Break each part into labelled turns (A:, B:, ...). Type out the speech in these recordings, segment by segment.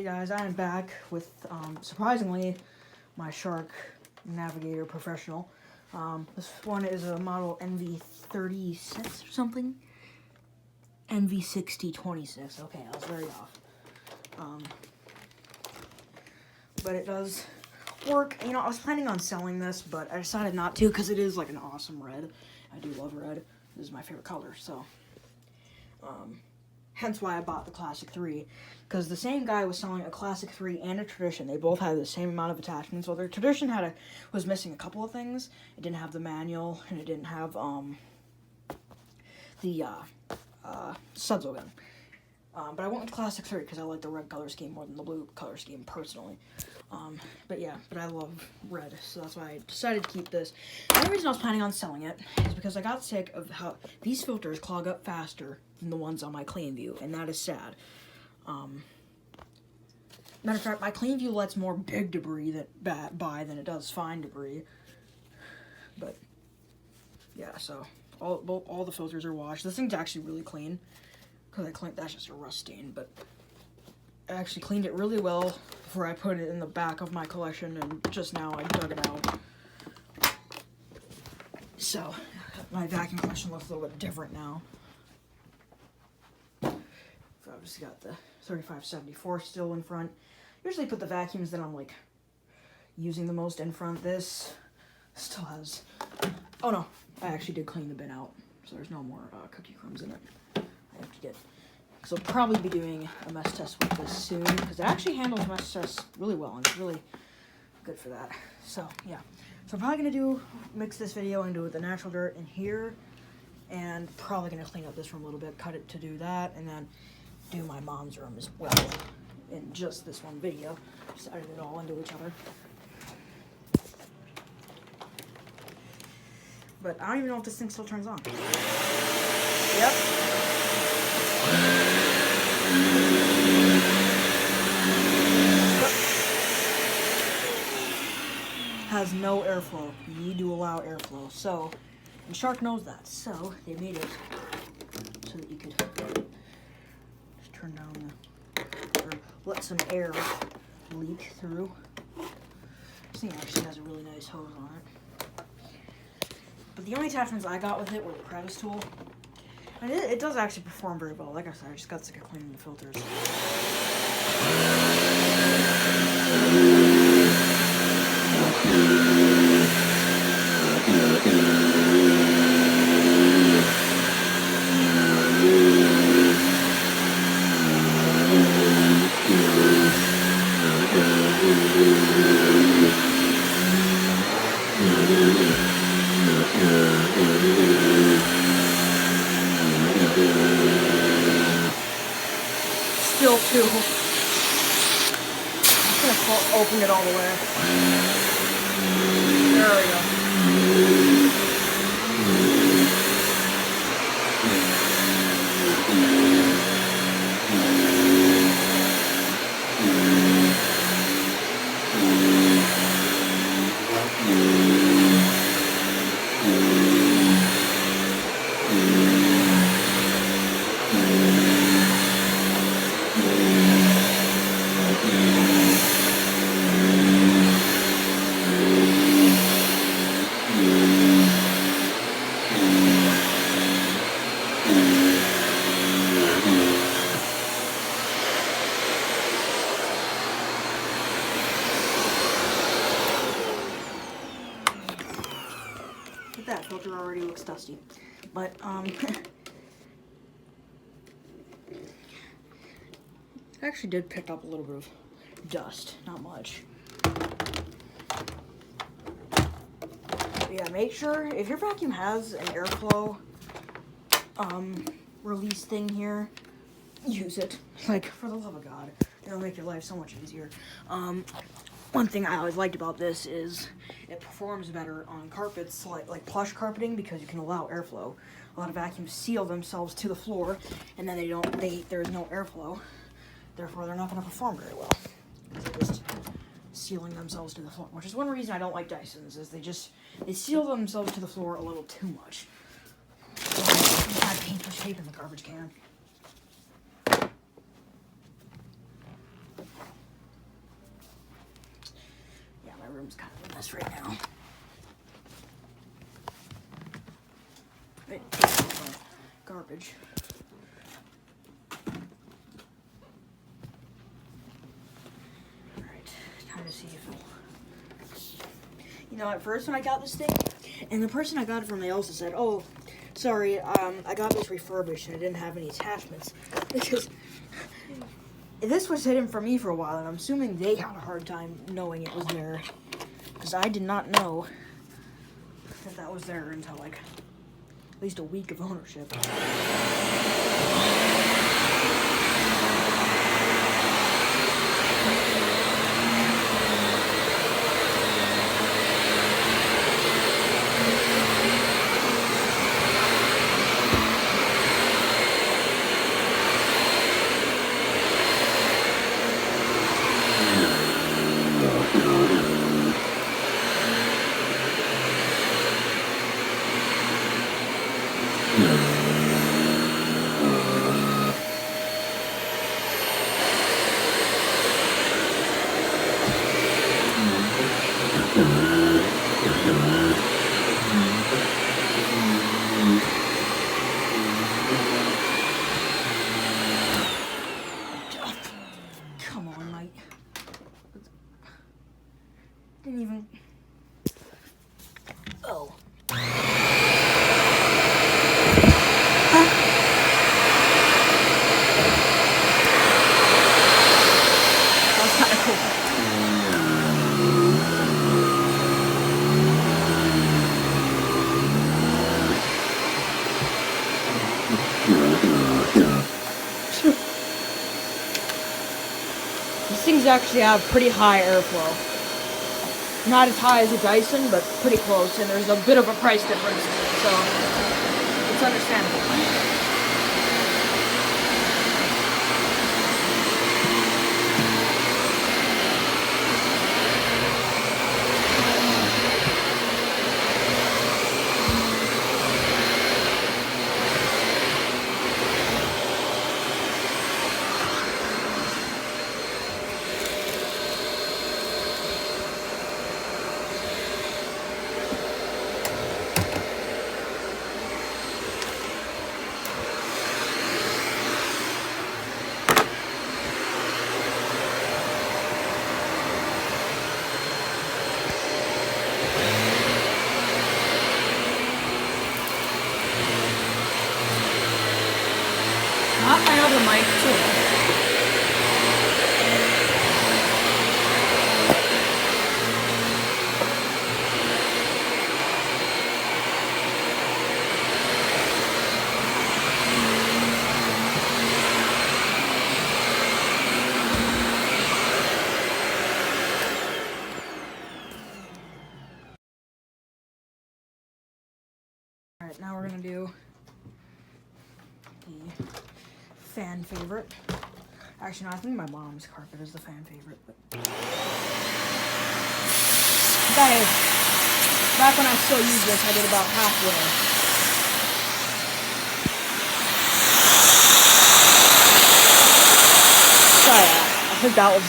A: Hey guys, I am back with, surprisingly, my Shark Navigator Professional. This one is a model nv60 or something. nv60 26. Okay, I was very off. But it does work. You know, I was planning on selling this, but I decided not to because it is like an awesome red. I do love red. This is my favorite color, so hence why I bought the Classic 3, because the same guy was selling a Classic 3 and a Tradition. They both had the same amount of attachments. Well, their Tradition was missing a couple of things. It didn't have the manual, and it didn't have the Sudzo gun. But I went with Classic 3 because I like the red color scheme more than the blue color scheme personally. But I love red, so that's why I decided to keep this. The only reason I was planning on selling it is because I got sick of how these filters clog up faster than the ones on my Clean View, and that is sad. Matter of fact, my Clean View lets more big debris by than it does fine debris. But yeah, so all the filters are washed. This thing's actually really clean because that's just a rust stain, but I actually cleaned it really well before I put it in the back of my collection, and just now I dug it out. So my vacuum collection looks a little bit different now. So I've just got the 3574 still in front. Usually put the vacuums that I'm like using the most in front. This still has, oh no, I actually did clean the bin out, so there's no more cookie crumbs in it. I have to get, so I'll probably be doing a mess test with this soon, because it actually handles mess tests really well, and it's really good for that. So yeah, so I'm probably gonna mix this video and do the natural dirt in here, and probably gonna clean up this room a little bit, cut it to do that, and then do my mom's room as well in just this one video. Just edit it all into each other. But I don't even know if this thing still turns on. Yep. Has no airflow. You need to allow airflow. So, and Shark knows that. So they made it so that you could just turn down or let some air leak through. This thing actually has a really nice hose on it. But the only attachments I got with it were the crevice tool. And it does actually perform very well. Like I said, I just got sick of cleaning the filters. Still too. I'm just gonna open it all the way. There we go. That filter already looks dusty, but I actually did pick up a little bit of dust, not much. But yeah, make sure if your vacuum has an airflow release thing here, use it. Like, for the love of God, it'll make your life so much easier. One thing I always liked about this is it performs better on carpets, like plush carpeting, because you can allow airflow. A lot of vacuums seal themselves to the floor, and then there's no airflow. Therefore, they're not going to perform very well, because they're just sealing themselves to the floor. Which is one reason I don't like Dysons, is they seal themselves to the floor a little too much. I had paintbrush tape in the garbage can. room's kind of a mess right now. It tastes like garbage. Alright, time to see if it'll... You know, at first when I got this thing, and the person I got it from, they also said, oh, sorry, I got this refurbished and it didn't have any attachments. Because this was hidden from me for a while, and I'm assuming they had a hard time knowing it was there. Because I did not know that that was there until, like, at least a week of ownership. Come on, mate. Didn't even... Oh. That's kind of cool. These things actually have pretty high airflow. Not as high as a Dyson, but pretty close, and there's a bit of a price difference, so it's understandable. Not my other mic, too. Alright, now we're gonna do the fan favorite. Actually, no, I think my mom's carpet is the fan favorite, but... Guys, back when I still used this, I did about halfway. Sorry, I think that was...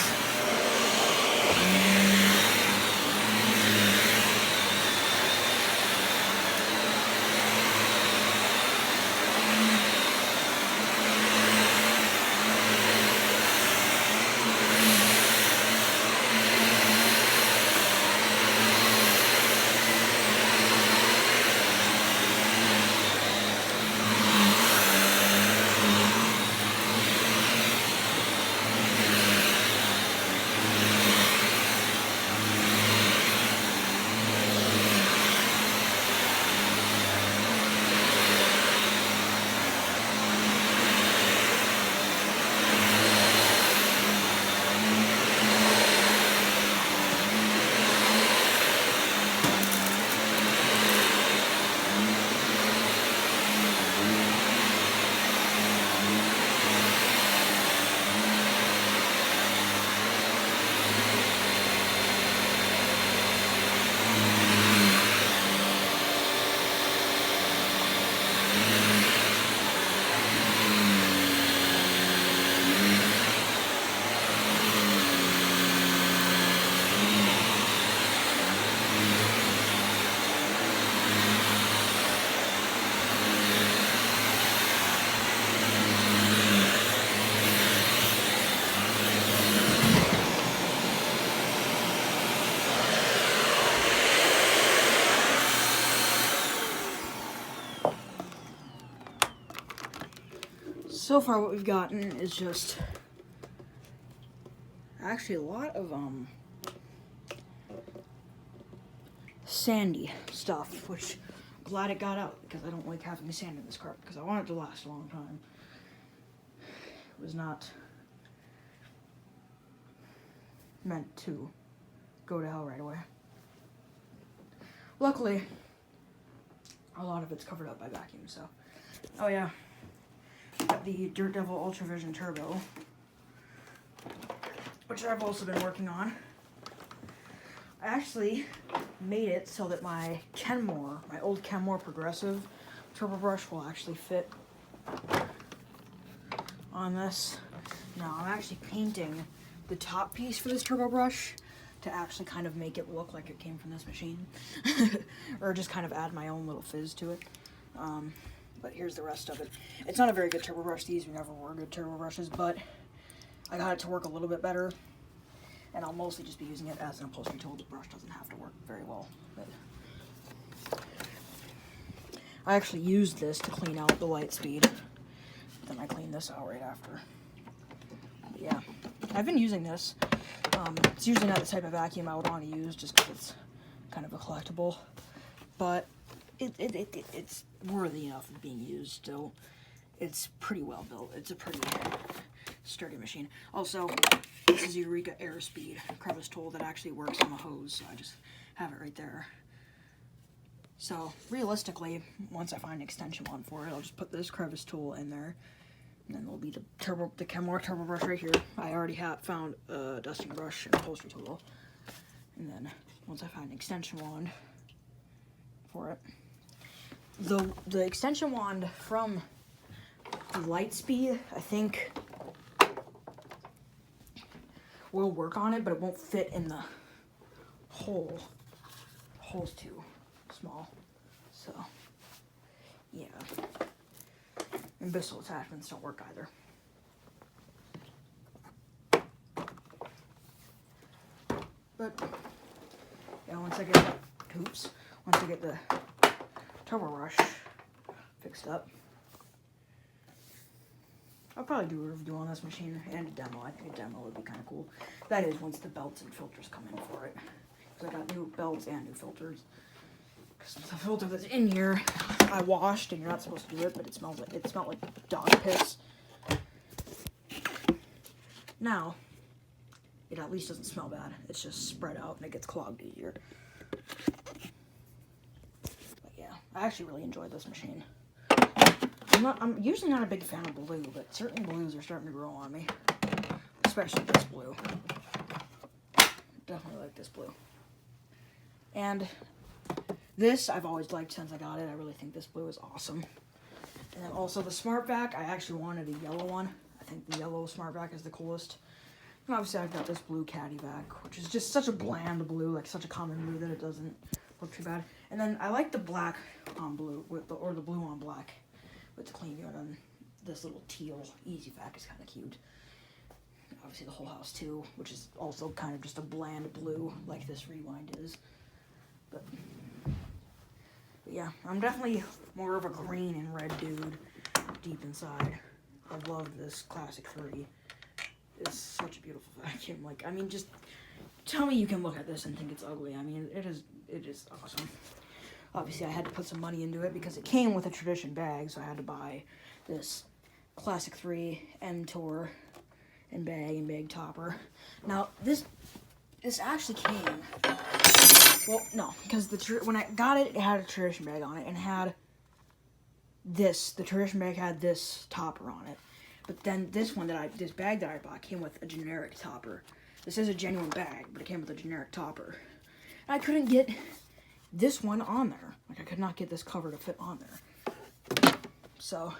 A: So far what we've gotten is just actually a lot of sandy stuff, which I'm glad it got out because I don't like having sand in this cart because I want it to last a long time. It was not meant to go to hell right away. Luckily, a lot of it's covered up by vacuum, so. Oh yeah, got the Dirt Devil Ultra Vision Turbo, which I've also been working on. I actually made it so that my Kenmore, my old Kenmore Progressive turbo brush will actually fit on this. Now I'm actually painting the top piece for this turbo brush to actually kind of make it look like it came from this machine. Or just kind of add my own little fizz to it. But here's the rest of it. It's not a very good turbo brush. These never were good turbo brushes, but I got it to work a little bit better. And I'll mostly just be using it as an upholstery tool. The brush doesn't have to work very well. But I actually used this to clean out the light speed. Then I cleaned this out right after. But yeah, I've been using this. It's usually not the type of vacuum I would want to use just because it's kind of a collectible. But it's worthy enough of being used still. It's pretty well built. It's a pretty sturdy machine. Also, this is Eureka Airspeed crevice tool that actually works on the hose, so I just have it right there. So realistically, once I find an extension one for it, I'll just put this crevice tool in there, and then there'll be the Kenmore turbo brush right here. I already have found a dusting brush and upholstery tool, and then once I find an extension wand for it, the extension wand from Lightspeed, I think, will work on it, but it won't fit in the hole. The hole's too small, so yeah. And Bissell attachments don't work either. But yeah, once I get the turbo brush fixed up, I'll probably do a review on this machine and a demo. I think a demo would be kind of cool. That is, once the belts and filters come in for it. Because I got new belts and new filters. Because the filter that's in here, I washed, and you're not supposed to do it, but it smelled like dog piss. Now, it at least doesn't smell bad. It's just spread out and it gets clogged easier. But yeah, I actually really enjoyed this machine. I'm usually not a big fan of blue, but certain blues are starting to grow on me. Especially this blue. Definitely like this blue. And this I've always liked since I got it. I really think this blue is awesome. And then also the Smart Vac, I actually wanted a yellow one. I think the yellow Smart Vac is the coolest. And obviously I've got this blue Caddy Vac, which is just such a bland blue, like such a common blue that it doesn't look too bad. And then I like the black on blue, or the blue on black. With the clean unit, and this little teal Easy Vac is kind of cute. Obviously the whole house too, which is also kind of just a bland blue, like this Rewind is. But yeah, I'm definitely more of a green and red dude deep inside. I love this Classic 3. It's such a beautiful vacuum. Like, I mean, just tell me you can look at this and think it's ugly. I mean, it is awesome. Obviously, I had to put some money into it because it came with a Tradition bag, so I had to buy this Classic 3 M-Tour and bag topper. Now, this actually came, well, no, because when I got it, it had a Tradition bag on it, and had this, the Tradition bag had this topper on it. But then this bag that I bought came with a generic topper. This is a genuine bag, but it came with a generic topper. And I couldn't get this one on there. Like, I could not get this cover to fit on there. So,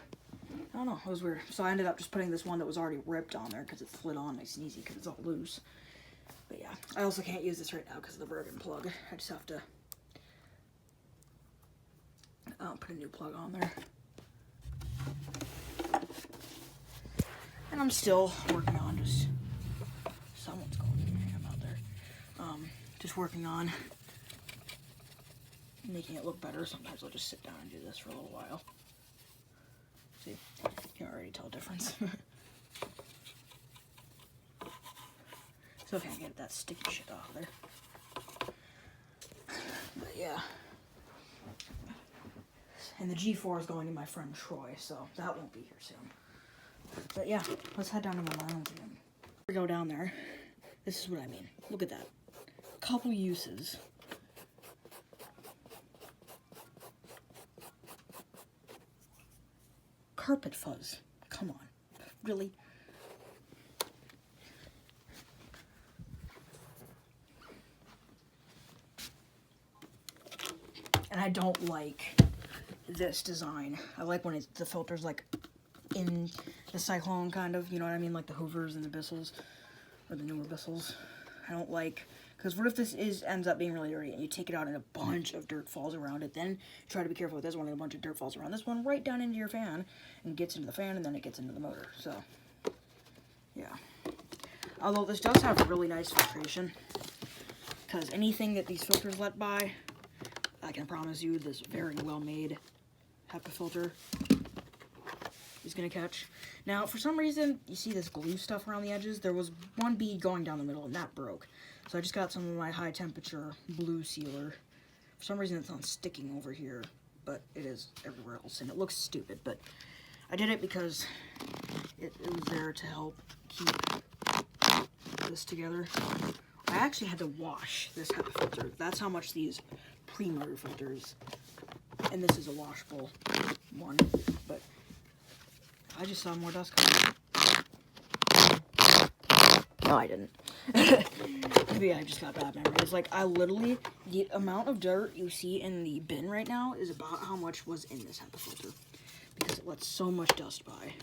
A: I don't know, it was weird. So I ended up just putting this one that was already ripped on there because it slid on nice and easy because it's all loose. But yeah, I also can't use this right now because of the broken plug. I just have to put a new plug on there. And I'm still working on just, someone's going to get him out there. Just working on making it look better. Sometimes I'll just sit down and do this for a little while. See, can already tell a difference. So I can't get that sticky shit off of there. But yeah. And the G4 is going to my friend Troy, so that won't be here soon. But yeah, let's head down to my lounge again. We go down there. This is what I mean. Look at that. Couple uses. Carpet fuzz. Come on. Really? And I don't like this design. I like when the filter's like in the cyclone kind of, you know what I mean? Like the Hoovers and the Bissells, or the newer Bissells. I don't like, because what if this ends up being really dirty and you take it out and a bunch of dirt falls around it? Then try to be careful with this one and a bunch of dirt falls around this one right down into your fan and gets into the fan and then it gets into the motor. So, yeah. Although this does have really nice filtration, because anything that these filters let by, I can promise you this very well made HEPA filter is going to catch. Now, for some reason, you see this glue stuff around the edges. There was one bead going down the middle, and that broke. So I just got some of my high temperature blue sealer. For some reason, it's not sticking over here, but it is everywhere else, and it looks stupid. But I did it because it was there to help keep this together. I actually had to wash this HEPA filter. That's how much these pre-motor filters, and this is a washable one, but I just saw more dust coming. No, I didn't. Maybe I just got bad memories. Like, I literally, the amount of dirt you see in the bin right now is about how much was in this HEPA filter, because it lets so much dust by.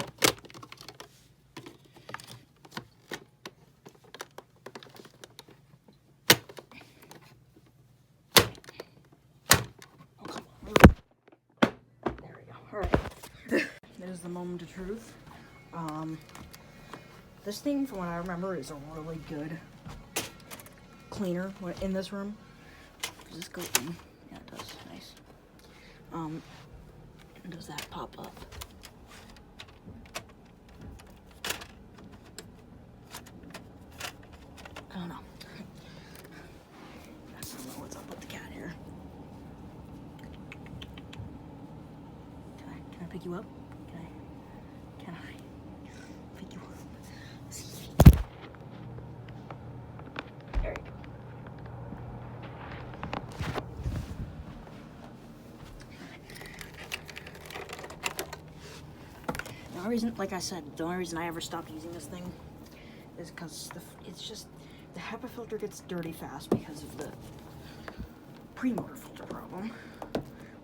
A: There's the moment of truth. This thing, from what I remember, is a really good cleaner in this room. Does this go in? Yeah, it does. Nice. Does that pop up? I don't know. I don't know what's up with the cat here. Can I pick you up? Can I pick you up? There you go. The only reason, like I said, the only reason I ever stopped using this thing is because it's just, the HEPA filter gets dirty fast because of the pre-motor filter problem,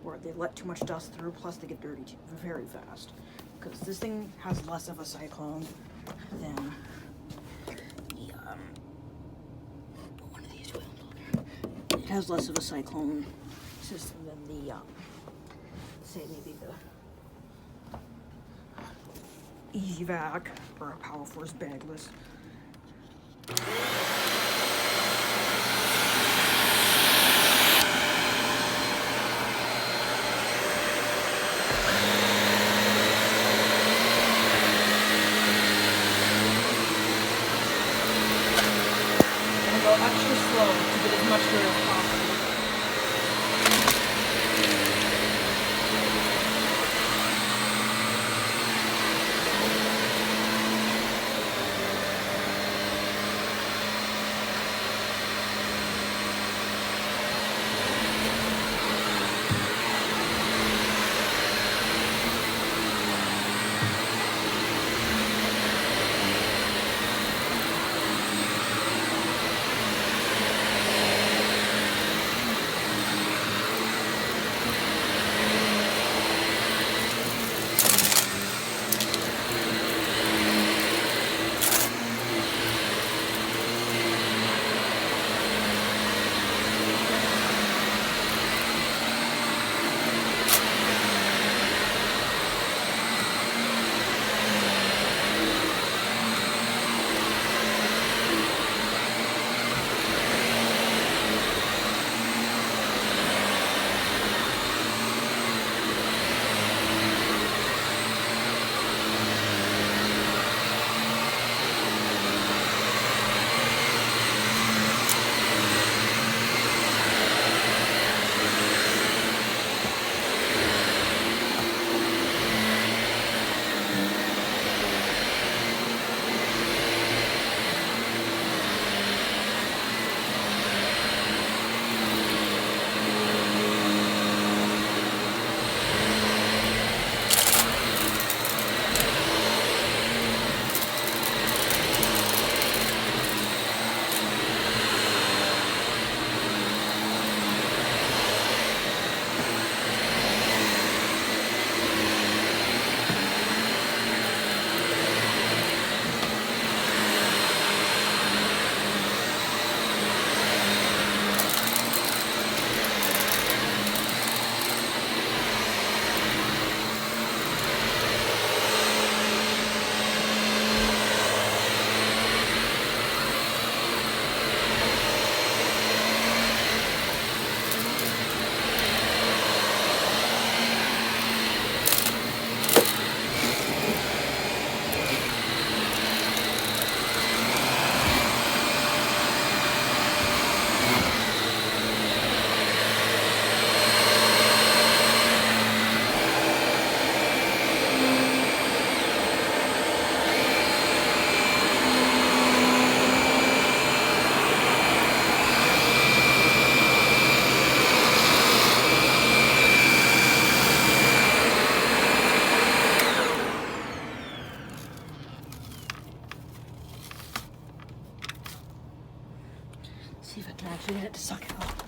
A: where they let too much dust through, plus they get dirty very fast. Because this thing has less of a cyclone than the, one of these will. It has less of a cyclone system than the, say maybe the Easy Vac or a Power Force bagless. Extra slow to get as much dirt as possible. See if I can actually get it to suck it up.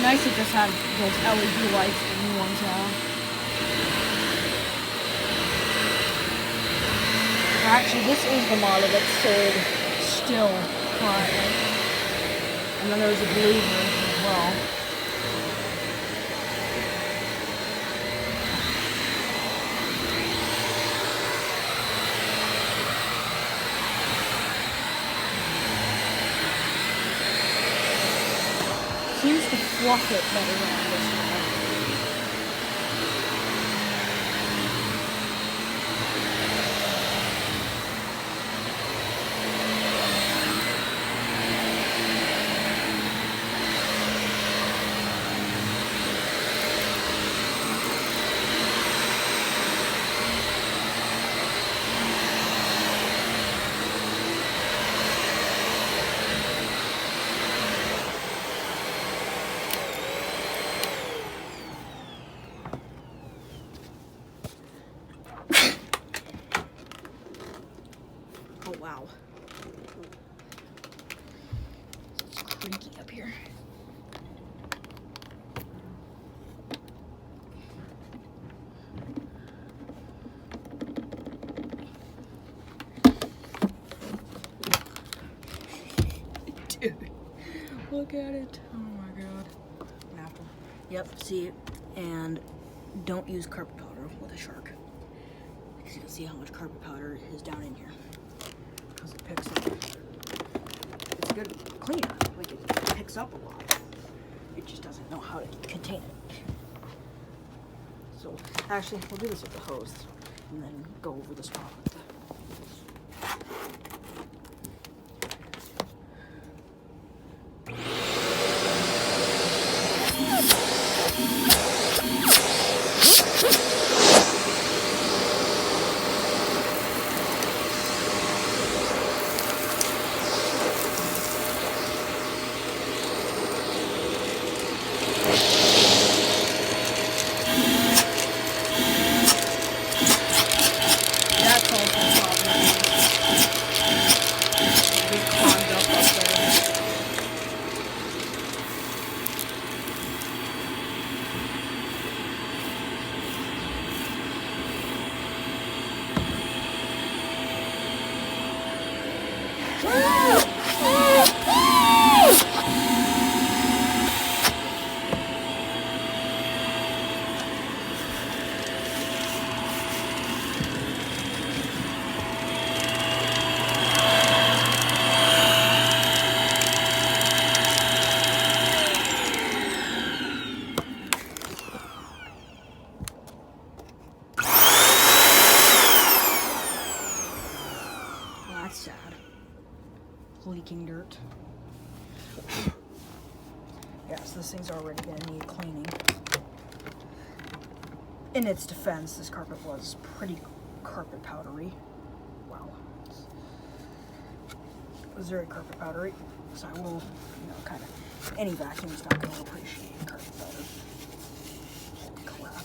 A: Nice to just have those LED lights, the new ones on. Actually, this is the model that's sold still currently. And then there's a blue version as well. Seems to fluff it better than this one. Oh wow. It's creaky up here. Dude, look at it. Oh my god. Yep, see it. And don't use carpet powder with a shark. Because you can see how much carpet powder is down in here. Because it picks up. It's a good cleaner. Like it picks up a lot. It just doesn't know how to contain it. So actually, we'll do this with the hose and then go over the spot with the. That's all. leaking dirt. Yeah, so this thing's already gonna need cleaning. In its defense, this carpet was pretty carpet powdery. Wow. It was very carpet powdery. So I will, kind of, any vacuum is not gonna appreciate carpet powder. Crap.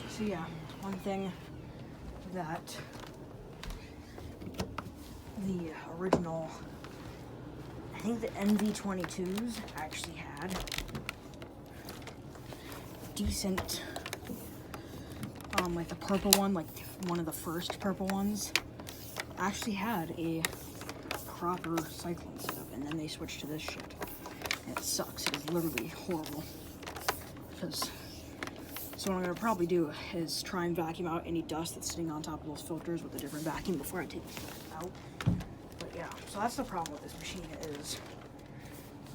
A: So yeah, one thing that the original, I think the NV22s actually had decent, like the purple one, like one of the first purple ones, actually had a proper cyclone setup, and then they switched to this shit. And it sucks. It is literally horrible. So what I'm going to probably do is try and vacuum out any dust that's sitting on top of those filters with a different vacuum before I take them out. But yeah, so that's the problem with this machine, is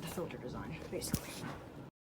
A: the filter design, basically.